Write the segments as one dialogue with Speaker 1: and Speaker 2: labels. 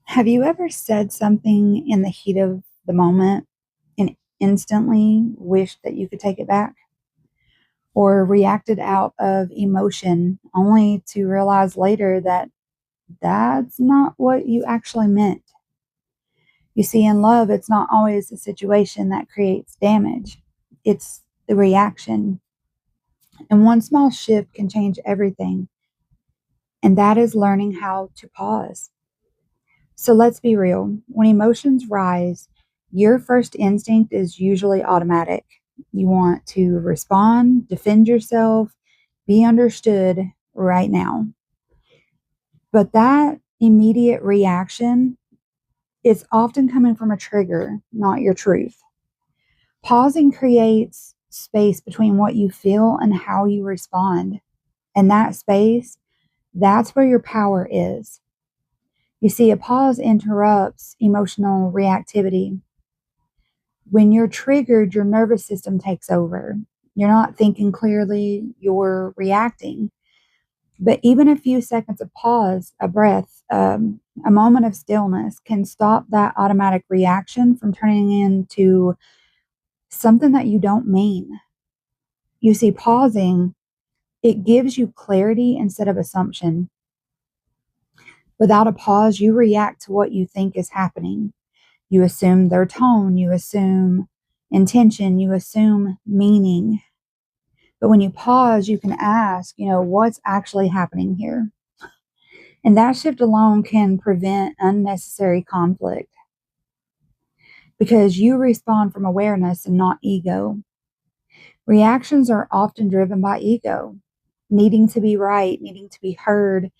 Speaker 1: Have you ever said something in the heat of the moment and instantly wished that you could take it back? Or reacted out of emotion only to realize later that that's not what you actually meant? You see, in love, it's not always the situation that creates damage, it's the reaction. And one small shift can change everything, and that is learning how to pause. So let's be real. When emotions rise, your first instinct is usually automatic. You want to respond, defend yourself, be understood right now. But that immediate reaction is often coming from a trigger, not your truth. Pausing creates space between what you feel and how you respond. And that space, that's where your power is. You see, a pause interrupts emotional reactivity. When you're triggered, your nervous system takes over. You're not thinking clearly, you're reacting. But even a few seconds of pause, a breath, a moment of stillness can stop that automatic reaction from turning into something that you don't mean. You see, pausing, it gives you clarity instead of assumption. Without a pause, you react to what you think is happening. You assume their tone, you assume intention, you assume meaning. But when you pause, you can ask, what's actually happening here? And that shift alone can prevent unnecessary conflict because you respond from awareness and not ego. Reactions are often driven by ego, needing to be right, needing to be heard,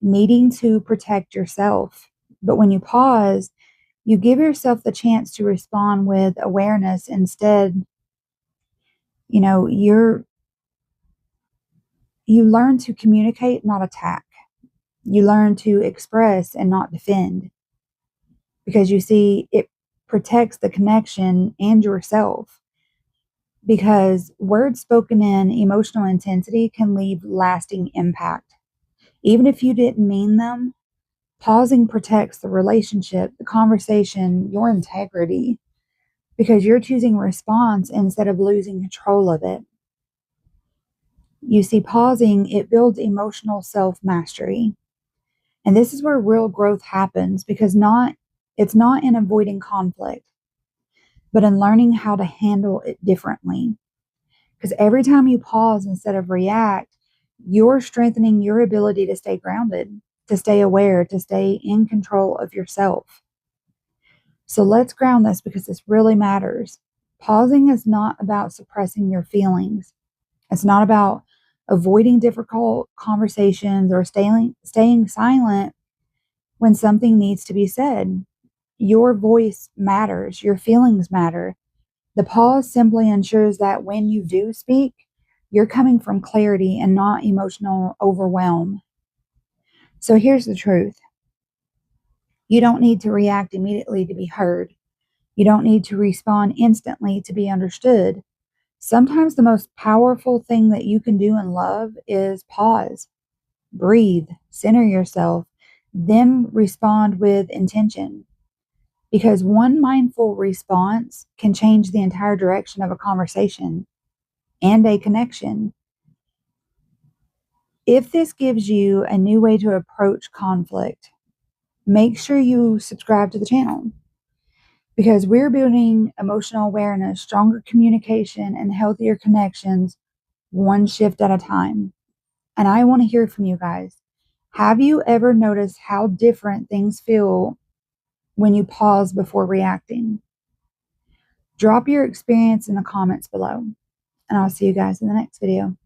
Speaker 1: needing to protect yourself. But when you pause, you give yourself the chance to respond with awareness instead. You learn to communicate, not attack. You learn to express and not defend. Because you see, it protects the connection and yourself. Because words spoken in emotional intensity can leave lasting impact. Even if you didn't mean them, pausing protects the relationship, the conversation, your integrity, because you're choosing response instead of losing control of it. You see, pausing, it builds emotional self-mastery. And this is where real growth happens because it's not in avoiding conflict, but in learning how to handle it differently. Because every time you pause instead of react, you're strengthening your ability to stay grounded, to stay aware, to stay in control of yourself. So let's ground this because this really matters. Pausing is not about suppressing your feelings. It's not about avoiding difficult conversations or staying silent when something needs to be said. Your voice matters, your feelings matter. The pause simply ensures that when you do speak, you're coming from clarity and not emotional overwhelm. So here's the truth. You don't need to react immediately to be heard. You don't need to respond instantly to be understood. Sometimes the most powerful thing that you can do in love is pause, breathe, center yourself, then respond with intention. Because one mindful response can change the entire direction of a conversation and a connection. If this gives you a new way to approach conflict, make sure you subscribe to the channel because we're building emotional awareness, stronger communication, and healthier connections one shift at a time. And I want to hear from you guys. Have you ever noticed how different things feel when you pause before reacting? Drop your experience in the comments below, and I'll see you guys in the next video.